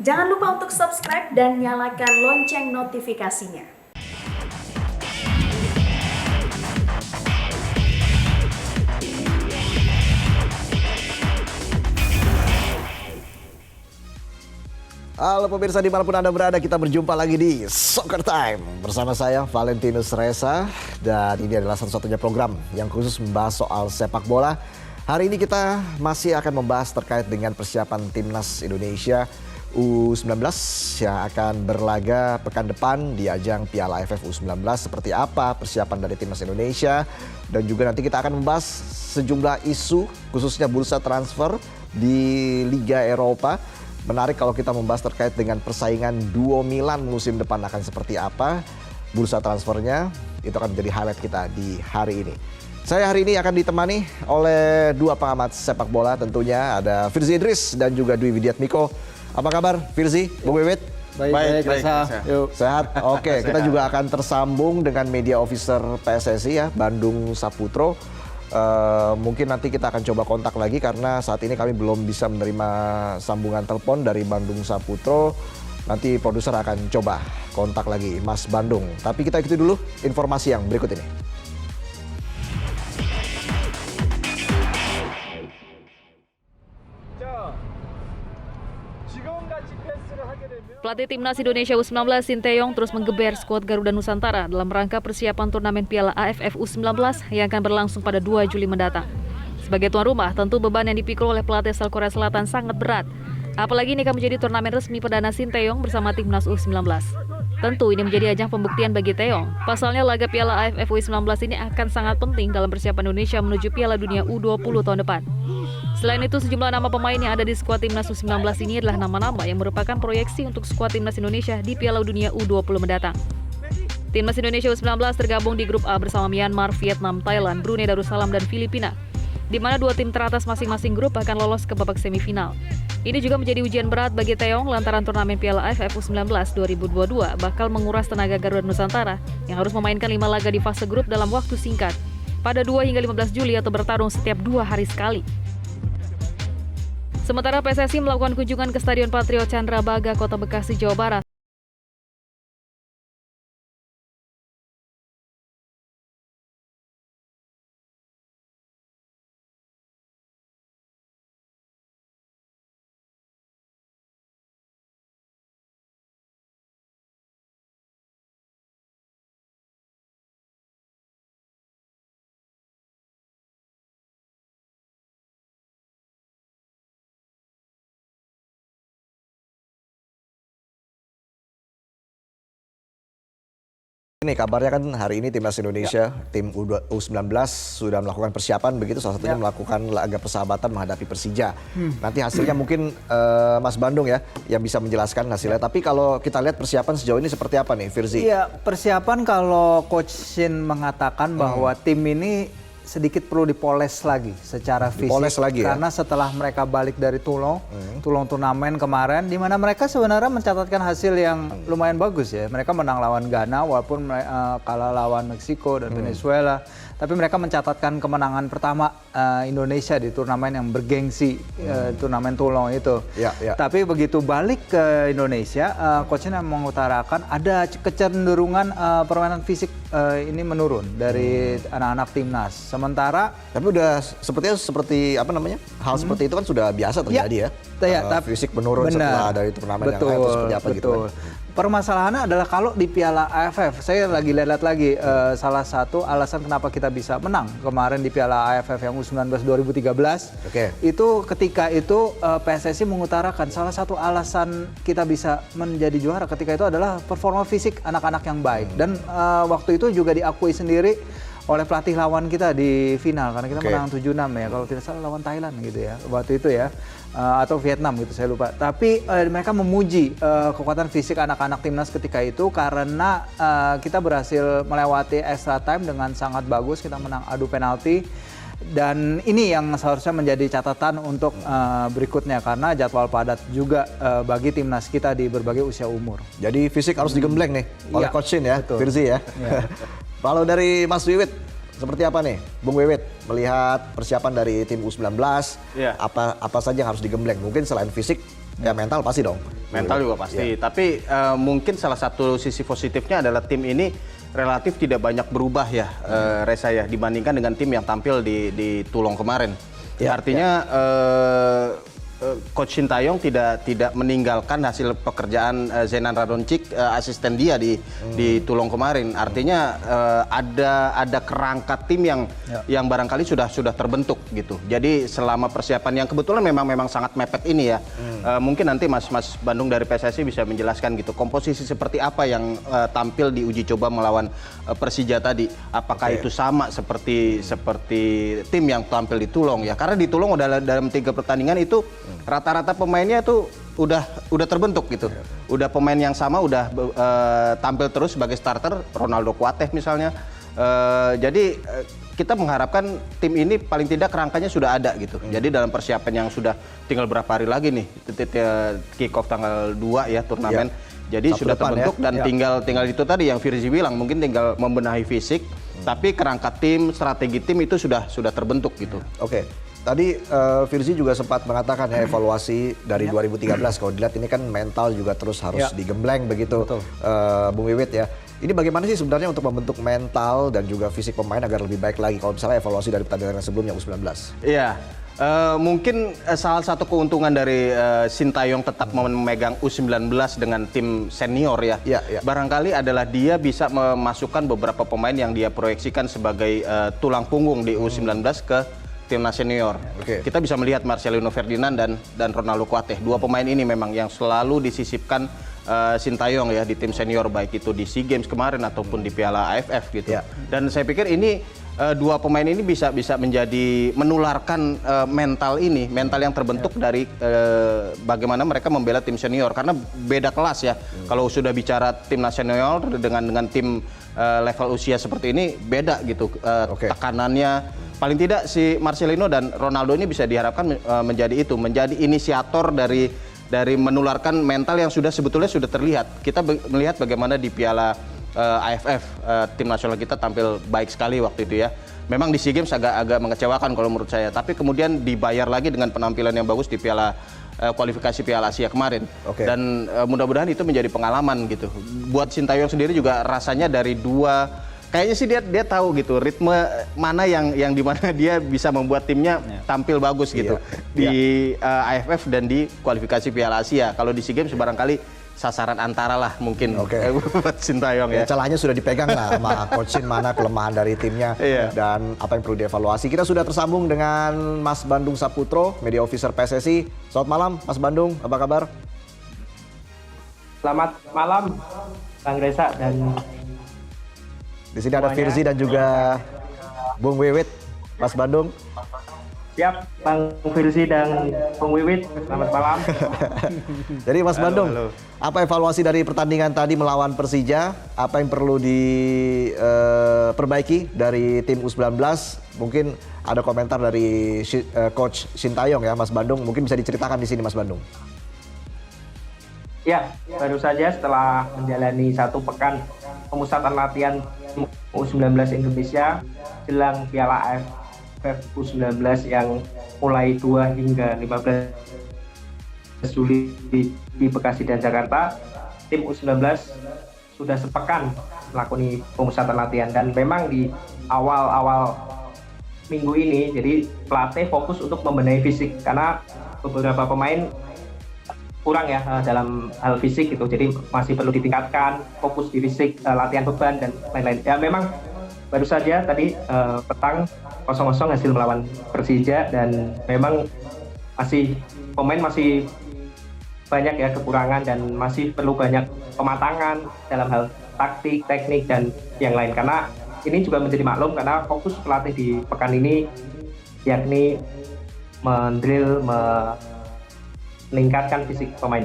Jangan lupa untuk subscribe dan nyalakan lonceng notifikasinya. Halo pemirsa dimanapun Anda berada, kita berjumpa lagi di Soccer Time. Bersama saya Valentinus Reza, dan ini adalah satu-satunya program yang khusus membahas soal sepak bola. Hari ini kita masih akan membahas terkait dengan persiapan Timnas Indonesia U19 yang akan berlaga pekan depan di ajang Piala AFF U19. Seperti apa persiapan dari Timnas Indonesia, dan juga nanti kita akan membahas sejumlah isu khususnya bursa transfer di Liga Eropa. Menarik kalau kita membahas terkait dengan persaingan duo Milan musim depan akan seperti apa. Bursa transfernya itu akan menjadi highlight kita di hari ini. Saya hari ini akan ditemani oleh dua pengamat sepak bola tentunya. Ada Firzi Idris dan juga Dwi Widiatmiko. Apa kabar Firzi, Bung Wiwit? Baik. Sehat? Oke, kita juga akan tersambung dengan media officer PSSI ya, Bandung Saputro. Mungkin nanti kita akan coba kontak lagi karena saat ini kami belum bisa menerima sambungan telepon dari Bandung Saputro. Nanti produser akan coba kontak lagi Mas Bandung. Tapi kita ikuti dulu informasi yang berikut ini. Pelatih Timnas Indonesia U19 Sinteyong terus menggeber skuad Garuda Nusantara dalam rangka persiapan turnamen Piala AFF U19 yang akan berlangsung pada 2 Juli mendatang. Sebagai tuan rumah, tentu beban yang dipikul oleh pelatih asal Korea Selatan sangat berat. Apalagi ini akan menjadi turnamen resmi perdana Sinteyong bersama Timnas U19. Tentu ini menjadi ajang pembuktian bagi Taeyong. Pasalnya laga Piala AFF U19 ini akan sangat penting dalam persiapan Indonesia menuju Piala Dunia U20 tahun depan. Selain itu, sejumlah nama pemain yang ada di skuad Timnas U19 ini adalah nama-nama yang merupakan proyeksi untuk skuad Timnas Indonesia di Piala Dunia U20 mendatang. Timnas Indonesia U19 tergabung di grup A bersama Myanmar, Vietnam, Thailand, Brunei Darussalam, dan Filipina, di mana dua tim teratas masing-masing grup akan lolos ke babak semifinal. Ini juga menjadi ujian berat bagi Taeyong lantaran turnamen Piala AFF U19 2022 bakal menguras tenaga Garuda Nusantara yang harus memainkan 5 laga di fase grup dalam waktu singkat pada 2 hingga 15 Juli atau bertarung setiap 2 hari sekali. Sementara PSSI melakukan kunjungan ke Stadion Patriot Candrabaga, Kota Bekasi, Jawa Barat. Ini kabarnya kan hari ini Timnas Indonesia, tim U19 sudah melakukan persiapan begitu, salah satunya melakukan laga persahabatan menghadapi Persija. Nanti hasilnya mungkin Mas Bandung ya yang bisa menjelaskan hasilnya. Tapi kalau kita lihat persiapan sejauh ini seperti apa nih, Firzi? Iya, persiapan kalau Coach Shin mengatakan bahwa tim ini sedikit perlu dipoles lagi secara fisik. Dipoles lagi ya? Karena setelah mereka balik dari Toulon turnamen kemarin, di mana mereka sebenarnya mencatatkan hasil yang lumayan bagus ya. Mereka menang lawan Ghana walaupun kalah lawan Meksiko dan Venezuela. Tapi mereka mencatatkan kemenangan pertama Indonesia di turnamen yang bergengsi, turnamen Toulon itu. Ya. Tapi begitu balik ke Indonesia, Coach Shin mengutarakan ada kecenderungan permainan fisik ini menurun dari anak-anak timnas. Sementara Tapi udah seperti apa namanya, hal seperti itu kan sudah biasa terjadi ya. Fisik menurun setelah dari turnamen yang lain, atau seperti apa gitu kan. Permasalahannya adalah kalau di Piala AFF, saya lagi lihat lagi salah satu alasan kenapa kita bisa menang kemarin di Piala AFF yang U19 2013. Itu ketika itu PSSI mengutarakan salah satu alasan kita bisa menjadi juara ketika itu adalah performa fisik anak-anak yang baik. Dan waktu itu juga diakui sendiri oleh pelatih lawan kita di final karena kita menang 7-6 ya kalau tidak salah lawan Thailand gitu ya waktu itu ya, atau Vietnam gitu saya lupa. Tapi mereka memuji kekuatan fisik anak-anak timnas ketika itu karena kita berhasil melewati extra time dengan sangat bagus, kita menang adu penalti. Dan ini yang seharusnya menjadi catatan untuk berikutnya karena jadwal padat juga bagi timnas kita di berbagai usia umur. Jadi fisik harus digembleng nih oleh Coach Shin ya, Firzi ya. Kalau dari Mas Wiwit, seperti apa nih Bung Wiwit melihat persiapan dari tim U19, apa saja yang harus digembleng? Mungkin selain fisik Ya mental pasti dong. Mental juga pasti. Tapi mungkin salah satu sisi positifnya adalah tim ini relatif tidak banyak berubah ya, Reza ya, dibandingkan dengan tim yang tampil di Toulon kemarin. Artinya Coach Sintayong tidak meninggalkan hasil pekerjaan Zenan Radonjic, asisten dia di Toulon kemarin. Artinya ada kerangka tim yang barangkali sudah terbentuk gitu. Jadi selama persiapan yang kebetulan memang sangat mepet ini ya. Mungkin nanti Mas Bandung dari PSSI bisa menjelaskan gitu komposisi seperti apa yang tampil di uji coba melawan Persija tadi. Apakah itu sama seperti tim yang tampil di Toulon ya? Karena di Toulon dalam 3 pertandingan itu rata-rata pemainnya itu udah terbentuk gitu. Udah pemain yang sama udah tampil terus sebagai starter, Ronaldo Kuateh misalnya. Jadi kita mengharapkan tim ini paling tidak kerangkanya sudah ada gitu. Jadi dalam persiapan yang sudah tinggal berapa hari lagi nih, kick off tanggal 2 ya turnamen. Jadi Sabtu sudah terbentuk dan tinggal itu tadi yang Firzi bilang, mungkin tinggal membenahi fisik, tapi kerangka tim, strategi tim itu sudah terbentuk gitu. Oke. Tadi Firzi juga sempat mengatakan ya evaluasi dari 2013 kalau dilihat ini kan mental juga terus harus digembleng begitu, Bung Wiwit ya. Ini bagaimana sih sebenarnya untuk membentuk mental dan juga fisik pemain agar lebih baik lagi kalau misalnya evaluasi dari pertandingan sebelumnya U19? Iya. Mungkin salah satu keuntungan dari Sintayong tetap memegang U19 dengan tim senior ya. Barangkali adalah dia bisa memasukkan beberapa pemain yang dia proyeksikan sebagai tulang punggung di U19 ke timnas senior. Kita bisa melihat Marcelino Ferdinand dan Ronaldo Kuateh. 2 pemain ini memang yang selalu disisipkan Sintayong ya di tim senior, baik itu di SEA Games kemarin ataupun di Piala AFF gitu. Dan saya pikir ini 2 pemain ini bisa menjadi menularkan mental yang terbentuk dari bagaimana mereka membela tim senior, karena beda kelas ya. Kalau sudah bicara timnas senior dengan tim level usia seperti ini beda gitu tekanannya. Paling tidak si Marcelino dan Ronaldo ini bisa diharapkan menjadi inisiator dari menularkan mental yang sebetulnya sudah terlihat. Kita melihat bagaimana di Piala AFF tim nasional kita tampil baik sekali waktu itu ya. Memang di SEA Games agak mengecewakan kalau menurut saya, tapi kemudian dibayar lagi dengan penampilan yang bagus di kualifikasi Piala Asia kemarin. Dan mudah-mudahan itu menjadi pengalaman gitu. Buat Sintayong sendiri juga rasanya dari kayaknya sih dia tahu gitu ritme mana yang dimana dia bisa membuat timnya tampil bagus gitu di AFF dan di kualifikasi Piala Asia. Kalau di SEA Games barangkali sasaran antara lah mungkin buat Sintayong ya. Celahnya sudah dipegang lah sama Coach Shin, mana kelemahan dari timnya dan apa yang perlu dievaluasi. Kita sudah tersambung dengan Mas Bandung Saputro, Media Officer PSSI. Selamat malam Mas Bandung, apa kabar? Selamat malam Bang Reza dan di sini ada Firzi dan juga Bung Wiwit, Mas Bandung. Siap, Bang Firzi dan Bung Wiwit, selamat malam. Jadi Mas Bandung, apa evaluasi dari pertandingan tadi melawan Persija? Apa yang perlu diperbaiki dari tim U19? Mungkin ada komentar dari Coach Sintayong ya, Mas Bandung. Mungkin bisa diceritakan di sini, Mas Bandung. Ya, baru saja setelah menjalani 1 pekan pemusatan latihan U19 Indonesia jelang Piala AFF U19 yang mulai 2 hingga 15 Juli di Bekasi dan Jakarta, tim U19 sudah sepekan melakoni pemusatan latihan. Dan memang di awal minggu ini, jadi pelatih fokus untuk membenahi fisik karena beberapa pemain kurang ya dalam hal fisik gitu, jadi masih perlu ditingkatkan, fokus di fisik, latihan beban dan lain-lain. Ya memang baru saja tadi petang 0-0 hasil melawan Persija, dan memang pemain masih banyak ya kekurangan dan masih perlu banyak pematangan dalam hal taktik, teknik dan yang lain. Karena ini juga menjadi maklum karena fokus pelatih di pekan ini yakni mendrill, meningkatkan fisik pemain.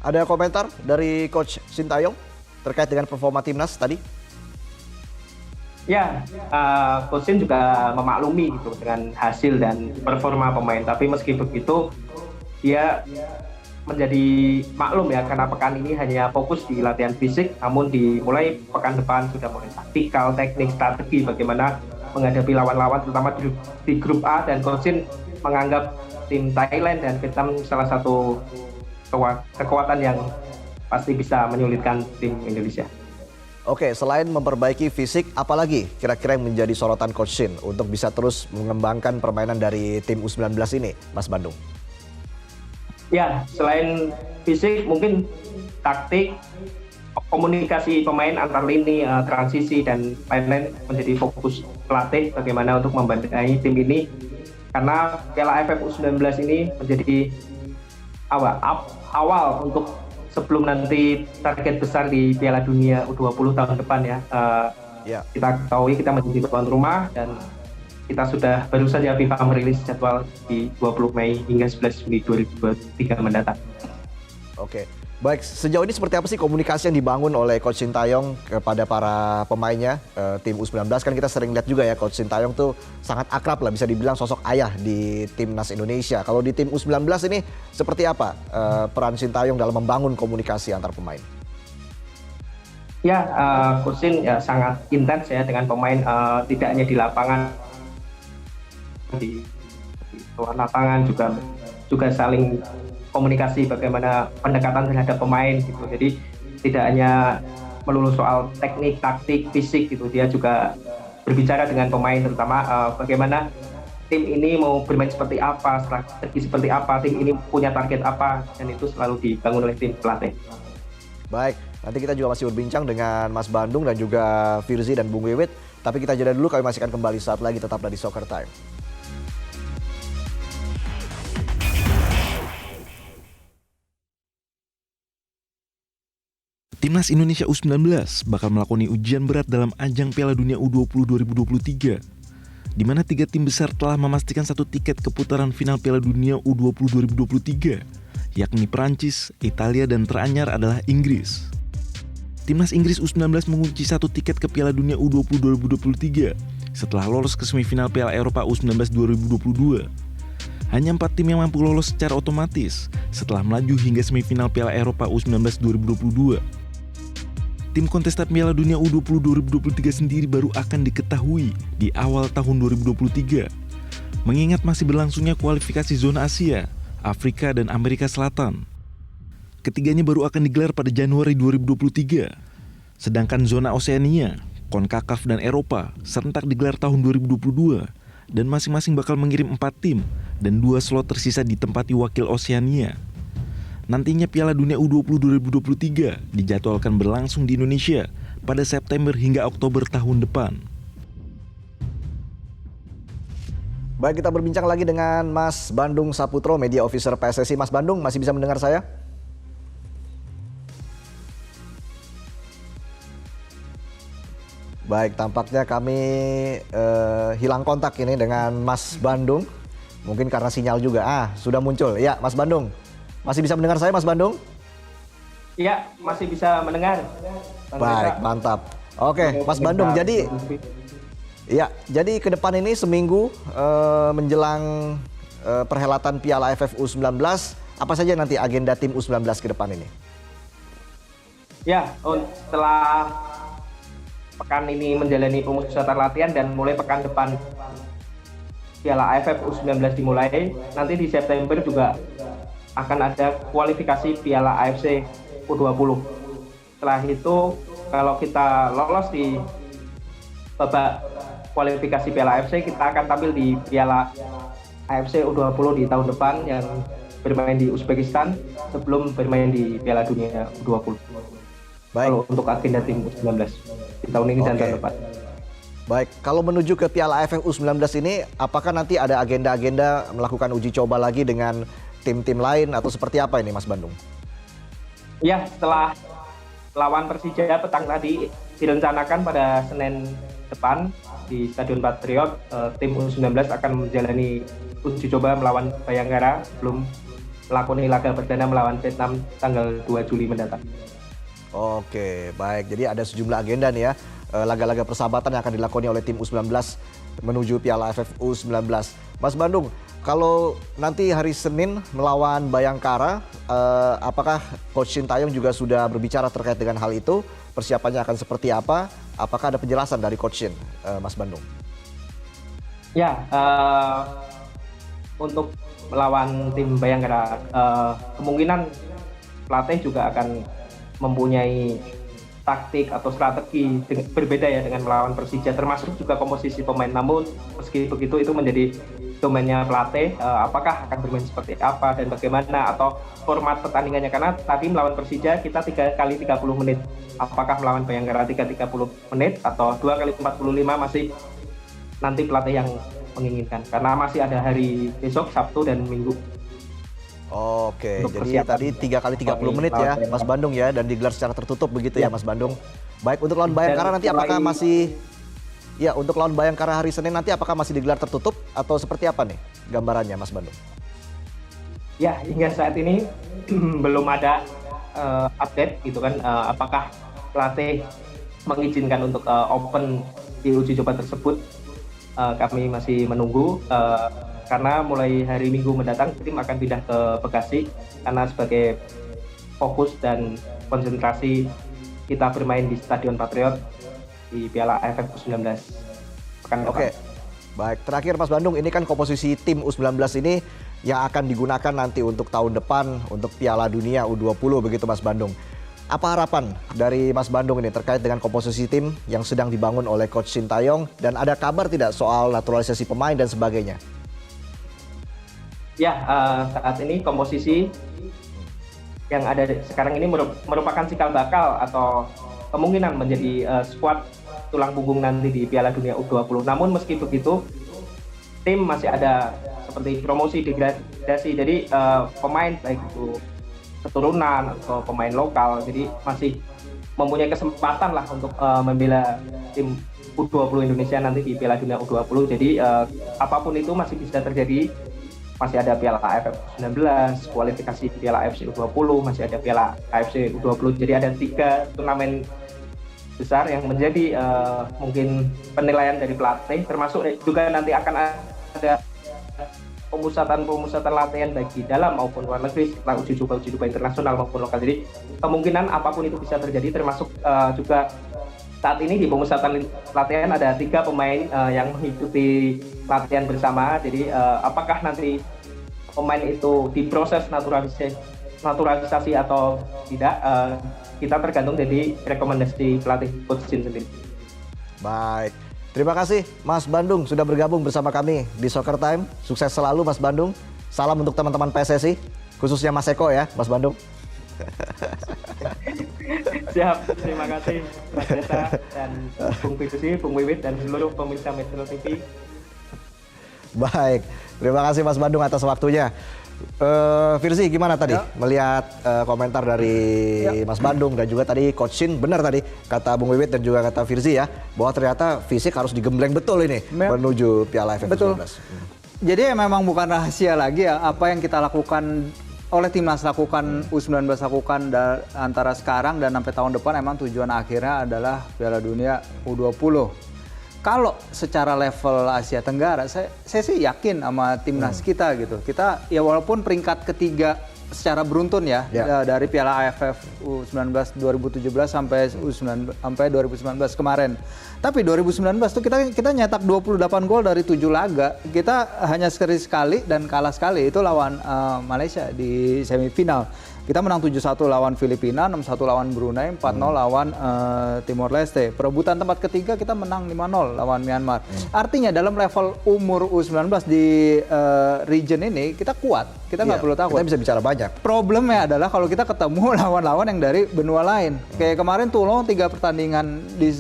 Ada komentar dari Coach Sintayong terkait dengan performa timnas tadi? Ya, Coach Shin juga memaklumi gitu dengan hasil dan performa pemain. Tapi meski begitu, dia menjadi maklum ya karena pekan ini hanya fokus di latihan fisik. Namun dimulai pekan depan sudah mulai taktikal, teknik, strategi bagaimana menghadapi lawan-lawan terutama di grup A, dan Coach Shin menganggap tim Thailand dan Vietnam salah satu kekuatan yang pasti bisa menyulitkan tim Indonesia. Oke, selain memperbaiki fisik, apalagi kira-kira yang menjadi sorotan Coach Shin untuk bisa terus mengembangkan permainan dari tim U19 ini, Mas Bandung? Ya, selain fisik mungkin taktik, komunikasi pemain antar lini, transisi dan lain-lain menjadi fokus pelatih bagaimana untuk membenahi tim ini, karena Piala AFF U19 ini menjadi awal untuk sebelum nanti target besar di Piala Dunia U20 tahun depan ya. Kita ketahui kita menjadi tuan rumah dan kita sudah baru saja FIFA merilis jadwal di 20 Mei hingga 11 Juni 2023 mendatang. Oke, baik. Sejauh ini seperti apa sih komunikasi yang dibangun oleh Coach Sintayong kepada para pemainnya tim U19? Kan kita sering lihat juga ya Coach Sintayong tuh sangat akrab lah, bisa dibilang sosok ayah di timnas Indonesia. Kalau di tim U19 ini seperti apa peran Sintayong dalam membangun komunikasi antar pemain? Ya, Coach Shin ya sangat intens ya dengan pemain, tidak hanya di lapangan, di luar lapangan juga saling komunikasi bagaimana pendekatan terhadap pemain gitu. Jadi tidak hanya melulu soal teknik, taktik, fisik gitu, dia juga berbicara dengan pemain terutama bagaimana tim ini mau bermain seperti apa, strategi seperti apa, tim ini punya target apa, dan itu selalu dibangun oleh tim pelatih. Baik, nanti kita juga masih berbincang dengan Mas Bandung dan juga Firzi dan Bung Wiwit, tapi kita jeda dulu, kami masih akan kembali saat lagi, tetaplah di Soccer Time. Timnas Indonesia U19 bakal melakoni ujian berat dalam ajang Piala Dunia U20 2023, di mana 3 tim besar telah memastikan 1 tiket ke putaran final Piala Dunia U20 2023, yakni Perancis, Italia, dan teranyar adalah Inggris. Timnas Inggris U19 mengunci 1 tiket ke Piala Dunia U20 2023 setelah lolos ke semifinal Piala Eropa U19 2022. Hanya 4 tim yang mampu lolos secara otomatis setelah melaju hingga semifinal Piala Eropa U19 2022. Tim kontestan Piala Dunia U20 2023 sendiri baru akan diketahui di awal tahun 2023, mengingat masih berlangsungnya kualifikasi zona Asia, Afrika, dan Amerika Selatan. Ketiganya baru akan digelar pada Januari 2023, sedangkan zona Oseania, CONCACAF, dan Eropa serentak digelar tahun 2022, dan masing-masing bakal mengirim 4 tim dan 2 slot tersisa ditempati wakil Oseania. Nantinya Piala Dunia U20 2023 dijadwalkan berlangsung di Indonesia pada September hingga Oktober tahun depan. Baik, kita berbincang lagi dengan Mas Bandung Saputro, Media Officer PSSI. Mas Bandung, masih bisa mendengar saya? Baik, tampaknya kami hilang kontak ini dengan Mas Bandung. Mungkin karena sinyal juga. Sudah muncul. Ya, Mas Bandung. Masih bisa mendengar saya, Mas Bandung? Iya, masih bisa mendengar. Baik, mantap. Oke, Mas Bandung, jadi ke depan ini seminggu menjelang perhelatan Piala AFF U19, apa saja nanti agenda tim U19 ke depan ini? Ya, setelah pekan ini menjalani pemusatan latihan dan mulai pekan depan Piala AFF U19 dimulai, nanti di September juga akan ada kualifikasi Piala AFC U20. Setelah itu, kalau kita lolos di babak kualifikasi Piala AFC, kita akan tampil di Piala AFC U20 di tahun depan yang bermain di Uzbekistan sebelum bermain di Piala Dunia U20. Baik. Kalau untuk agenda tim U19 di tahun ini dan tahun depan. Baik, kalau menuju ke Piala AFF U19 ini, apakah nanti ada agenda-agenda melakukan uji coba lagi dengan tim-tim lain atau seperti apa ini, Mas Bandung? Ya, setelah lawan Persija petang tadi direncanakan pada Senin depan di Stadion Patriot, tim U19 akan menjalani uji coba melawan Bayangkara sebelum melakoni laga perdana melawan Vietnam tanggal 2 Juli mendatang. Oke, baik. Jadi ada sejumlah agenda nih ya, laga-laga persahabatan yang akan dilakoni oleh tim U19 menuju Piala AFF U19. Mas Bandung, kalau nanti hari Senin melawan Bayangkara, apakah Coach Sintayong juga sudah berbicara terkait dengan hal itu? Persiapannya akan seperti apa? Apakah ada penjelasan dari Coach Shin, Mas Bandung? Ya, untuk melawan tim Bayangkara. Kemungkinan pelatih juga akan mempunyai taktik atau strategi berbeda ya dengan melawan Persija, termasuk juga komposisi pemain. Namun meski begitu itu menjadi domainnya pelatih, apakah akan bermain seperti apa dan bagaimana, atau format pertandingannya, karena tadi melawan Persija kita 3 kali 30 menit, apakah melawan Bayangkara 30 menit atau 2 kali 45 masih nanti pelatih yang menginginkan, karena masih ada hari besok Sabtu dan Minggu. Oke, jadi tadi 3 kali 30 menit ya Mas Bandung ya, dan digelar secara tertutup begitu ya Mas Bandung. Baik, untuk lawan Bayangkara nanti apakah masih untuk lawan Bayangkara hari Senin nanti apakah masih digelar tertutup atau seperti apa nih gambarannya Mas Bandung? Ya, hingga saat ini belum ada update gitu kan, apakah pelatih mengizinkan untuk open di uji coba tersebut. Kami masih menunggu, karena mulai hari Minggu mendatang tim akan pindah ke Bekasi, karena sebagai fokus dan konsentrasi kita bermain di Stadion Patriot di Piala AFF U19 pekan depan. Oke, baik. Terakhir Mas Bandung, ini kan komposisi tim U19 ini yang akan digunakan nanti untuk tahun depan untuk Piala Dunia U20 begitu Mas Bandung. Apa harapan dari Mas Bandung ini terkait dengan komposisi tim yang sedang dibangun oleh Coach Sintayong, dan ada kabar tidak soal naturalisasi pemain dan sebagainya? Ya, saat ini komposisi yang ada sekarang ini merupakan cikal bakal atau kemungkinan menjadi skuad tulang punggung nanti di Piala Dunia U20. Namun meski begitu, tim masih ada seperti promosi degradasi. Jadi pemain baik itu keturunan atau pemain lokal, jadi masih mempunyai kesempatan lah untuk membela tim U20 Indonesia nanti di Piala Dunia U20. Jadi apapun itu masih bisa terjadi. Masih ada Piala AFF U19, kualifikasi Piala AFC U20, masih ada Piala AFC U20. Jadi ada 3 turnamen besar yang menjadi mungkin penilaian dari pelatih, termasuk juga nanti akan ada pemusatan latihan baik di dalam maupun luar negeri setelah uji coba internasional maupun lokal. Jadi kemungkinan apapun itu bisa terjadi, termasuk juga saat ini di pemusatan latihan ada 3 pemain yang mengikuti latihan bersama. Jadi apakah nanti pemain itu diproses naturalisasi atau tidak, kita tergantung dari rekomendasi pelatih Coach Shin sendiri. Baik, terima kasih Mas Bandung sudah bergabung bersama kami di Soccer Time. Sukses selalu Mas Bandung. Salam untuk teman-teman PSSI, khususnya Mas Eko ya Mas Bandung. Siap, terima kasih Mas Desa dan Bung Fidusi, Bung Wiwit dan seluruh pemirsa Metro TV. Baik, terima kasih Mas Bandung atas waktunya. Firzi, gimana tadi melihat komentar dari Mas Bandung dan juga tadi Coach Shin? Benar tadi kata Bung Wiwit dan juga kata Firzi ya, bahwa ternyata fisik harus digembleng betul ini menuju Piala AFF U19. Jadi memang bukan rahasia lagi ya apa yang kita lakukan, oleh timnas lakukan, U19 lakukan antara sekarang dan sampai tahun depan, emang tujuan akhirnya adalah Piala Dunia U20. Kalau secara level Asia Tenggara, saya sih yakin sama timnas kita gitu. Kita ya walaupun peringkat ketiga secara beruntun ya, dari Piala AFF U19 2017 sampai 2019 kemarin. Tapi 2019 tuh kita nyetak 28 gol dari 7 laga. Kita hanya sekali dan kalah sekali, itu lawan Malaysia di semifinal. Kita menang 7-1 lawan Filipina, 6-1 lawan Brunei, 4-0 lawan Timor Leste. Perebutan tempat ketiga kita menang 5-0 lawan Myanmar. Artinya dalam level umur U19 di region ini kita kuat. Kita nggak perlu takut. Kita bisa bicara banyak. Problemnya adalah kalau kita ketemu lawan-lawan yang dari benua lain. Kayak kemarin tuh 3 pertandingan di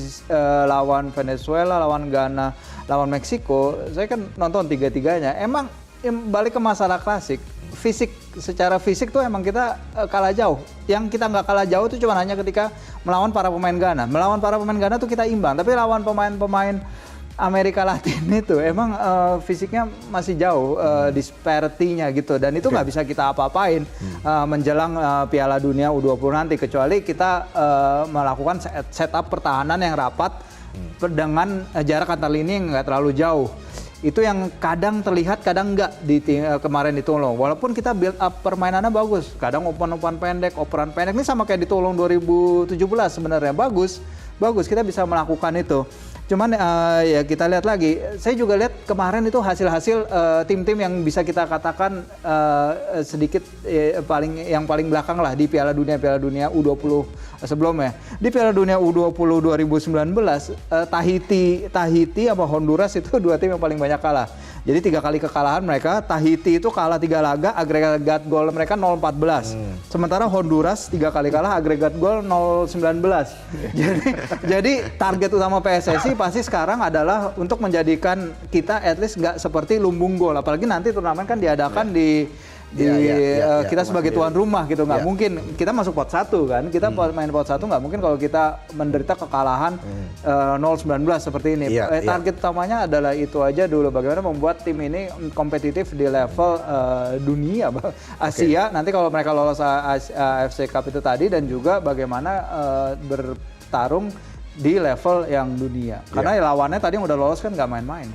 lawan Venezuela, lawan Ghana, lawan Meksiko. Saya kan nonton 3-3-nya. Emang balik ke masalah klasik. Secara fisik tuh emang kita kalah jauh. Yang kita nggak kalah jauh itu cuma hanya ketika melawan para pemain Ghana. Melawan para pemain Ghana tuh kita imbang. Tapi lawan pemain-pemain Amerika Latin itu emang fisiknya masih jauh, disparity-nya gitu. Dan itu nggak bisa kita apa-apain menjelang Piala Dunia U20 nanti. Kecuali kita melakukan setup pertahanan yang rapat dengan jarak antar lini yang nggak terlalu jauh. Itu yang kadang terlihat, kadang enggak di kemarin di Tolong. Walaupun kita build up permainannya bagus, kadang operan pendek. Ini sama kayak di Tolong 2017 sebenarnya, bagus kita bisa melakukan itu. Cuman ya kita lihat lagi. Saya juga lihat kemarin itu hasil-hasil tim-tim yang bisa kita katakan sedikit yang paling belakang lah di Piala Dunia U20 sebelumnya. Di Piala Dunia U20 2019 Tahiti sama Honduras itu dua tim yang paling banyak kalah. Jadi 3 kali kekalahan mereka. Tahiti itu kalah 3 laga, agregat gol mereka 0-14. Sementara Honduras 3 kali kalah, agregat gol 0-19. jadi target utama PSSI pasti sekarang adalah untuk menjadikan kita at least nggak seperti lumbung gol. Apalagi nanti turnamen kan diadakan kita sebagai tuan rumah gitu, nggak mungkin kita masuk pot 1 kan, kita main pot 1 nggak mungkin kalau kita menderita kekalahan 0-19 seperti ini. Target utamanya adalah itu aja dulu, bagaimana membuat tim ini kompetitif di level dunia, Asia. Nanti kalau mereka lolos AFC Cup itu tadi, dan juga bagaimana bertarung di level yang dunia. Karena lawannya tadi yang udah lolos kan nggak main-main.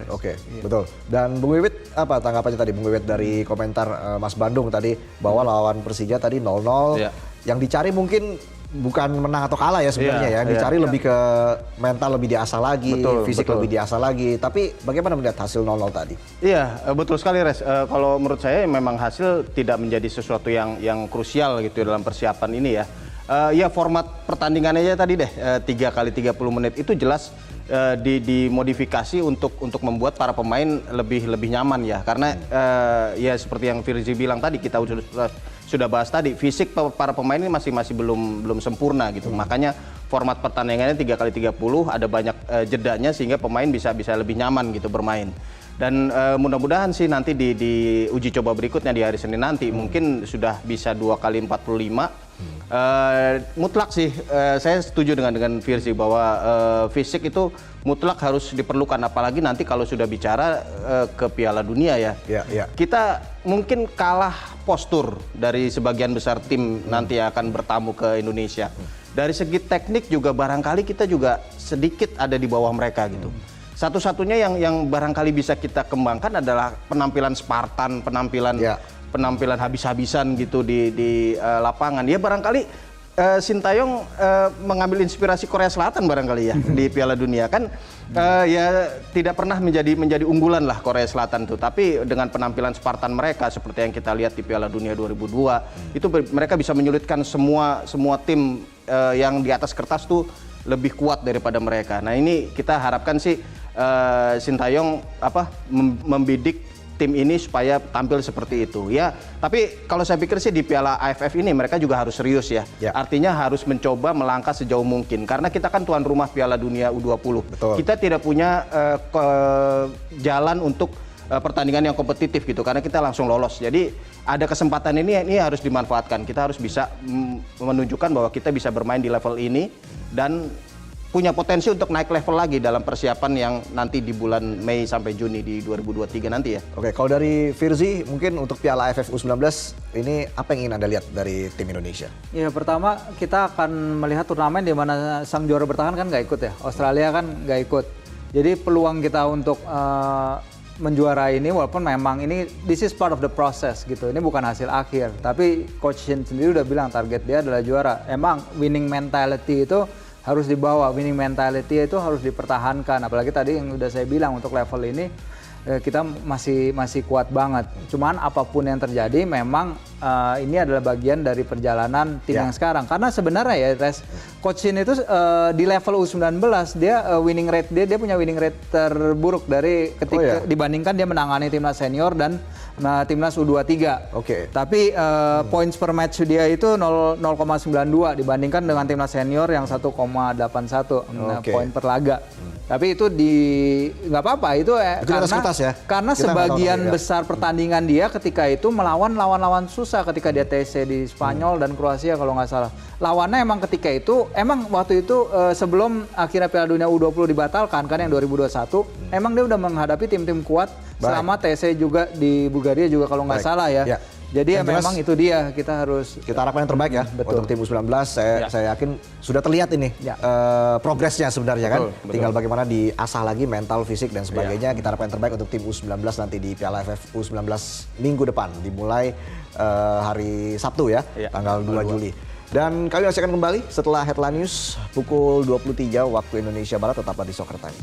Betul. Dan Bung Wiwit, apa tanggapannya tadi Bung Wiwit dari komentar Mas Bandung tadi bahwa lawan Persija tadi 0-0, yang dicari mungkin bukan menang atau kalah ya sebenarnya dicari lebih ke mental lebih diasah lagi, fisik lebih diasah lagi. Tapi bagaimana melihat hasil 0-0 tadi? Iya, betul sekali Res. Kalau menurut saya memang hasil tidak menjadi sesuatu yang krusial gitu dalam persiapan ini ya. Ya format pertandingannya aja tadi deh 3 kali 30 menit itu jelas dimodifikasi untuk membuat para pemain lebih nyaman ya, karena ya seperti yang Firzi bilang tadi, kita sudah bahas tadi, fisik para pemain ini masih belum sempurna gitu. Makanya format pertandingannya 3 kali 30, ada banyak jedanya sehingga pemain bisa lebih nyaman gitu bermain. Dan mudah-mudahan sih nanti di uji coba berikutnya di hari Senin nanti mungkin sudah bisa 2 kali 45. Mutlak sih, saya setuju dengan Firzi bahwa fisik itu mutlak harus diperlukan, apalagi nanti kalau sudah bicara ke Piala Dunia ya. Kita mungkin kalah postur dari sebagian besar tim nanti yang akan bertamu ke Indonesia. Dari segi teknik juga barangkali kita juga sedikit ada di bawah mereka gitu. Satu-satunya yang barangkali bisa kita kembangkan adalah penampilan Spartan, penampilan habis-habisan gitu di lapangan. Ya barangkali Sintayong mengambil inspirasi Korea Selatan barangkali ya di Piala Dunia kan, ya tidak pernah menjadi unggulan lah Korea Selatan tuh, tapi dengan penampilan Spartan mereka seperti yang kita lihat di Piala Dunia 2002 itu mereka bisa menyulitkan semua tim yang di atas kertas tuh lebih kuat daripada mereka. Nah ini kita harapkan sih Sintayong membidik tim ini supaya tampil seperti itu ya. Tapi kalau saya pikir sih di Piala AFF ini mereka juga harus serius ya. Artinya harus mencoba melangkah sejauh mungkin, karena kita kan tuan rumah Piala Dunia U20. Kita tidak punya jalan untuk pertandingan yang kompetitif gitu, karena kita langsung lolos. Jadi ada kesempatan ini harus dimanfaatkan. Kita harus bisa menunjukkan bahwa kita bisa bermain di level ini dan punya potensi untuk naik level lagi dalam persiapan yang nanti di bulan Mei sampai Juni di 2023 nanti ya. Oke, kalau dari Firzi mungkin untuk Piala AFF U19 ini apa yang ingin Anda lihat dari tim Indonesia? Ya pertama kita akan melihat turnamen di mana sang juara bertahan kan nggak ikut ya, Australia kan nggak ikut. Jadi peluang kita untuk menjuarai ini, walaupun memang ini this is part of the process gitu, ini bukan hasil akhir, tapi Coach Shin sendiri udah bilang target dia adalah juara. Emang winning mentality itu harus dibawa, winning mentality itu harus dipertahankan, apalagi tadi yang udah saya bilang untuk level ini kita masih kuat banget. Cuman apapun yang terjadi memang ini adalah bagian dari perjalanan tim yang sekarang. Karena sebenarnya ya Coach Shin itu di level U19 dia winning rate dia punya winning rate terburuk dari ketika dibandingkan dia menangani timnas senior dan timnas U23. Tapi points per match dia itu 0,92 dibandingkan dengan timnas senior yang 1,81 poin per laga. Tapi itu nggak apa-apa itu karena sebagian besar pertandingan dia ketika itu melawan lawan-lawan susah, ketika dia TC di Spanyol dan Kroasia kalau nggak salah. Lawannya emang ketika itu, emang waktu itu sebelum akhirnya Piala Dunia U20 dibatalkan kan yang 2021, emang dia udah menghadapi tim-tim kuat selama TC juga di Bulgaria juga kalau nggak salah ya. Jadi ya memang itu dia, kita harapkan yang terbaik ya untuk tim U19. Saya yakin sudah terlihat ini progresnya sebenarnya kan. Tinggal bagaimana diasah lagi mental, fisik dan sebagainya. Kita harapkan yang terbaik untuk tim U19 nanti di Piala AFF U19 minggu depan dimulai hari Sabtu ya, tanggal 2 Juli. Dan kami masih akan kembali setelah headline news pukul 23 waktu Indonesia Barat, tetaplah di Soccer Time.